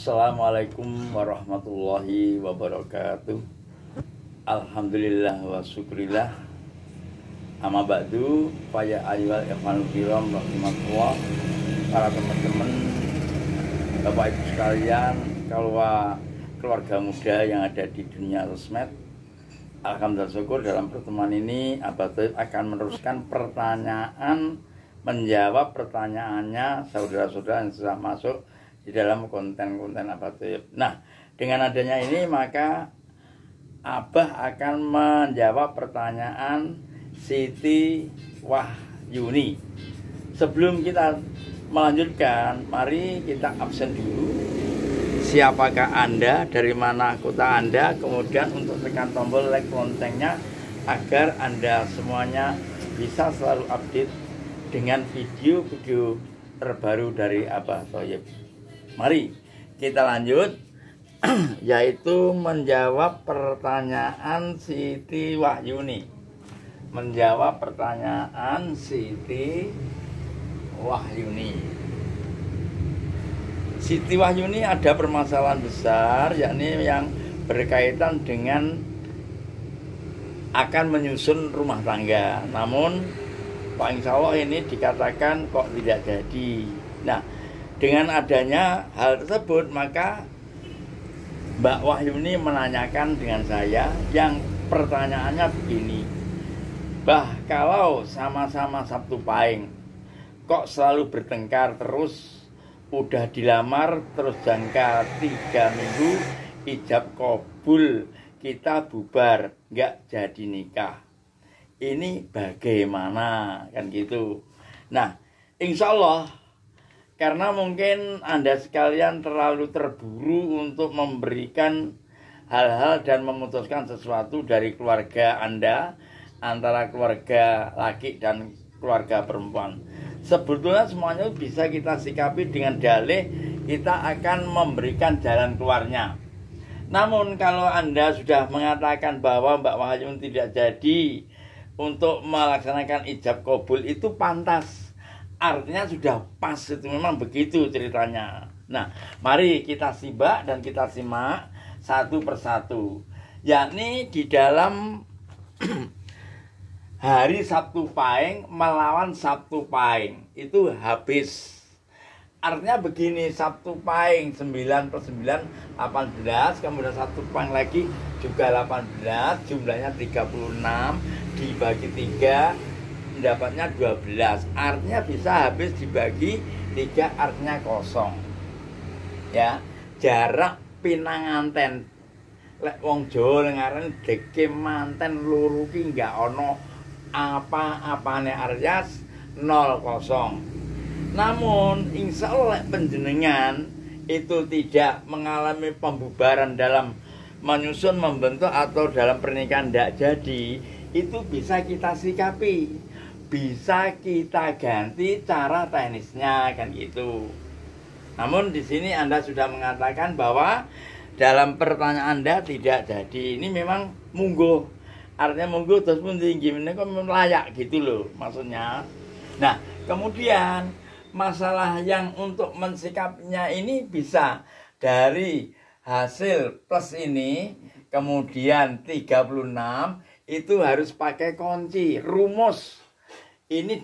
Assalamualaikum warahmatullahi wabarakatuh. Alhamdulillah wa syukurillah. Amma ba'du, faya ayyuhal ikhwanul kiram rahimakumullah. Para teman-teman, Bapak Ibu sekalian, keluarga muda yang ada di dunia sosmed, alhamdulillah syukur dalam pertemuan ini Abah Thayyib akan meneruskan pertanyaan, menjawab pertanyaannya saudara-saudara yang sudah masuk di dalam konten-konten Abah Thayyib. Nah, dengan adanya ini maka Abah akan menjawab pertanyaan Siti Wahyuni. Sebelum kita melanjutkan, mari kita absen dulu. Siapakah Anda, dari mana kota Anda, kemudian untuk tekan tombol like kontennya agar Anda semuanya bisa selalu update dengan video-video terbaru dari Abah Thayyib. Mari kita lanjut, yaitu menjawab pertanyaan Siti Wahyuni. Menjawab pertanyaan Siti Wahyuni. Siti Wahyuni ada permasalahan besar, yakni yang berkaitan dengan akan menyusun rumah tangga. Namun Pak Insya Allah ini dikatakan kok tidak jadi. Nah, dengan adanya hal tersebut, maka Mbak Wahyuni menanyakan dengan saya, yang pertanyaannya begini, Bah, kalau sama-sama Sabtu Pahing, kok selalu bertengkar terus, udah dilamar terus jangka 3 minggu, ijab kabul, kita bubar, nggak jadi nikah. Ini bagaimana, kan gitu. Nah, insya Allah, karena mungkin Anda sekalian terlalu terburu untuk memberikan hal-hal dan memutuskan sesuatu dari keluarga Anda, antara keluarga laki dan keluarga perempuan. Sebetulnya semuanya bisa kita sikapi dengan dalih kita akan memberikan jalan keluarnya. Namun kalau Anda sudah mengatakan bahwa Mbak Wahyuni tidak jadi untuk melaksanakan ijab kabul, itu pantas. Artinya sudah pas, itu memang begitu ceritanya. Nah, mari kita simak dan kita simak satu persatu. Yakni di dalam hari Sabtu Pahing melawan Sabtu Pahing itu habis. Artinya begini, Sabtu Pahing 9 per 9, 18, kemudian Sabtu Pahing lagi juga 18, jumlahnya 36, dibagi 3, dapatnya 12. Artinya bisa habis dibagi 3, artinya kosong. Ya, jarak pinanganten lek wong Jawa ngaran deke manten loro ki enggak ono apa-apane, artinya 0,0. Namun insya Allah penjenengan itu tidak mengalami pembubaran dalam menyusun, membentuk atau dalam pernikahan tidak jadi, itu bisa kita sikapi, bisa kita ganti cara teknisnya, kan gitu. Namun di sini Anda sudah mengatakan bahwa dalam pertanyaan Anda tidak jadi. Ini memang munggo. Artinya munggo terus pun tinggi, ini kok layak gitu loh maksudnya. Nah, kemudian masalah yang untuk mensikapinya ini bisa dari hasil plus ini, kemudian 36 itu harus pakai kunci rumus. Ini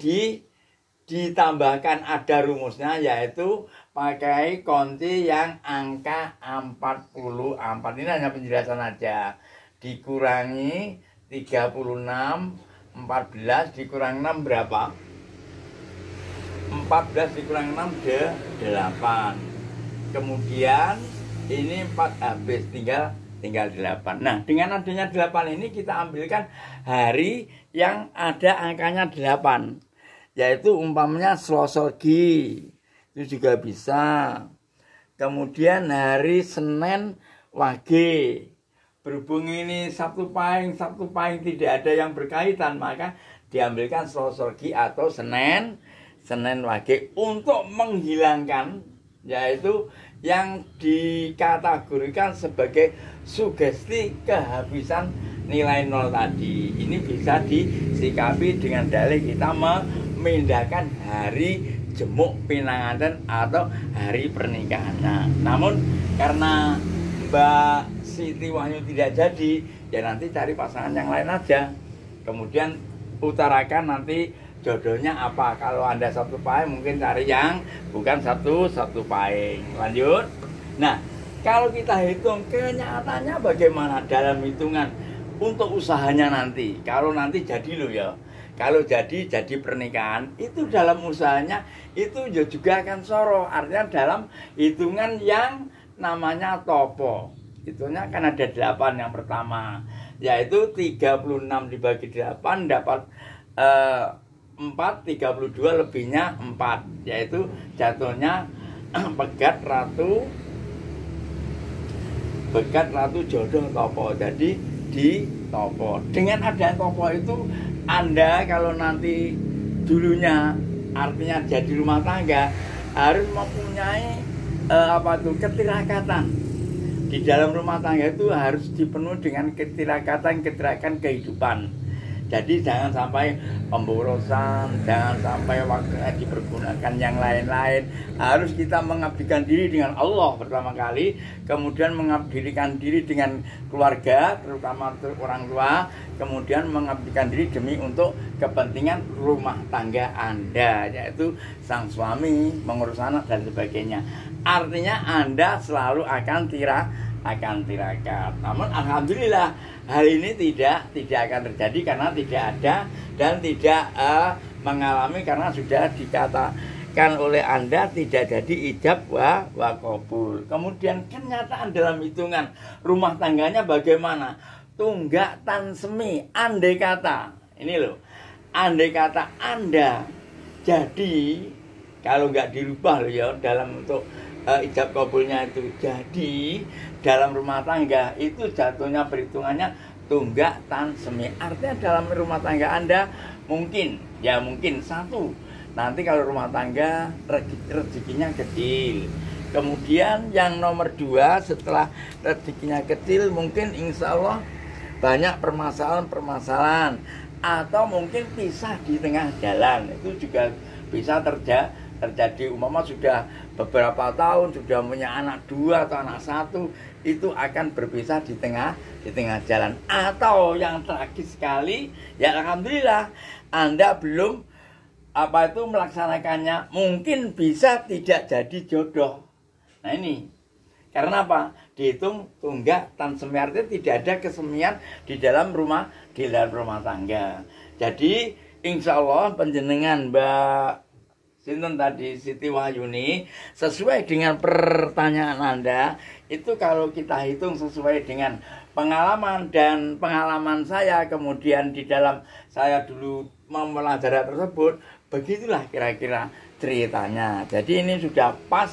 ditambahkan ada rumusnya, yaitu pakai kunci yang angka 44. Ini hanya penjelasan aja. Dikurangi 36, 14 dikurang 6 berapa? 14 dikurang 6 8. Kemudian ini 4 habis, tinggal 8. Nah, dengan adanya 8 ini kita ambilkan hari yang ada angkanya 8, yaitu umpamanya Selasa Legi, itu juga bisa. Kemudian hari Senin Wage, berhubung ini Sabtu Pahing tidak ada yang berkaitan, maka diambilkan Selasa Legi atau Senin Wage untuk menghilangkan, yaitu yang dikategorikan sebagai sugesti kehabisan nilai 0 tadi. Ini bisa disikapi dengan dalih kita memindahkan hari jemuk pinanganten atau hari pernikahan. Namun karena Mbak Siti Wahyu tidak jadi, ya nanti cari pasangan yang lain aja. Kemudian utarakan nanti jodohnya apa. Kalau Anda satu paing mungkin cari yang bukan satu paing. Lanjut. Nah, kalau kita hitung kenyataannya bagaimana dalam hitungan untuk usahanya nanti. Kalau nanti jadi loh ya. Kalau jadi pernikahan itu dalam usahanya itu juga akan soro. Artinya dalam hitungan yang namanya topo. Itunya kan ada 8 yang pertama, yaitu 36 dibagi 8 dapat 4, 32 lebihnya 4, yaitu jatuhnya pegat ratu jodoh topo. Jadi di topo. Dengan adanya topo itu Anda kalau nanti dulunya artinya jadi rumah tangga harus mempunyai ketirakatan. Di dalam rumah tangga itu harus dipenuhi dengan ketirakatan kehidupan. Jadi jangan sampai pemborosan, jangan sampai waktunya dipergunakan yang lain-lain. Harus kita mengabdikan diri dengan Allah pertama kali, kemudian mengabdikan diri dengan keluarga, terutama orang tua, kemudian mengabdikan diri demi untuk kepentingan rumah tangga Anda, yaitu sang suami, mengurus anak dan sebagainya. Artinya Anda selalu akan tirakat. Namun alhamdulillah hal ini tidak akan terjadi karena tidak ada dan tidak mengalami, karena sudah dikatakan oleh Anda tidak jadi ijab wa qabul. Kemudian kenyataan dalam hitungan rumah tangganya bagaimana? Tunggak tan semi, andai kata ini loh, andai kata Anda jadi, kalau nggak dirubah loh ya dalam untuk ijab kabulnya itu, jadi dalam rumah tangga itu jatuhnya perhitungannya tunggak tan semi. Artinya dalam rumah tangga Anda mungkin satu, nanti kalau rumah tangga rezekinya kecil. Kemudian yang nomor 2, setelah rezekinya kecil mungkin insya Allah banyak permasalahan atau mungkin pisah di tengah jalan. Itu juga bisa terjadi. Umpama sudah beberapa tahun, sudah punya anak 2 atau anak 1, itu akan berpisah di tengah jalan. Atau yang tragis sekali, ya alhamdulillah Anda belum melaksanakannya, mungkin bisa tidak jadi jodoh. Nah ini karena apa? Dihitung tunggak tan semi, artinya tidak ada kesemian di dalam rumah tangga. Jadi insya Allah penjenengan Mbak Sinten tadi, Siti Wahyuni, sesuai dengan pertanyaan Anda, itu kalau kita hitung sesuai dengan pengalaman dan pengalaman saya, kemudian di dalam saya dulu mempelajari tersebut, begitulah kira-kira ceritanya. Jadi ini sudah pas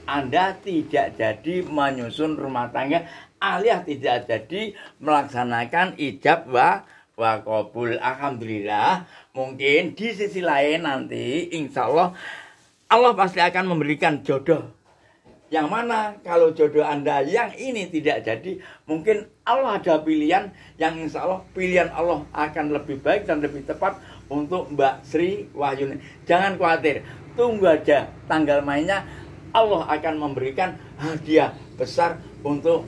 Anda tidak jadi menyusun rumah tangga, alias tidak jadi melaksanakan ijab wa qabul. Alhamdulillah. Mungkin di sisi lain nanti insya Allah pasti akan memberikan jodoh. Yang mana kalau jodoh Anda yang ini tidak jadi, mungkin Allah ada pilihan yang insya Allah pilihan Allah akan lebih baik dan lebih tepat untuk Mbak Sri Wahyuni. Jangan khawatir, tunggu aja tanggal mainnya, Allah akan memberikan hadiah besar untuk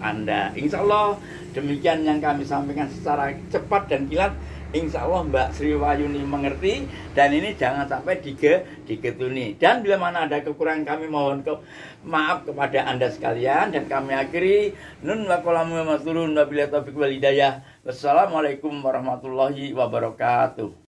Anda. Insya Allah demikian yang kami sampaikan secara cepat dan kilat. Insya Allah Mbak Sri Wahyuni mengerti, dan ini jangan sampai digetuni. Dan bila mana ada kekurangan kami mohon maaf kepada Anda sekalian, dan kami akhiri nun wa qalamu wa maturun wa billahi taufiq wal hidayah. Wassalamualaikum warahmatullahi wabarakatuh.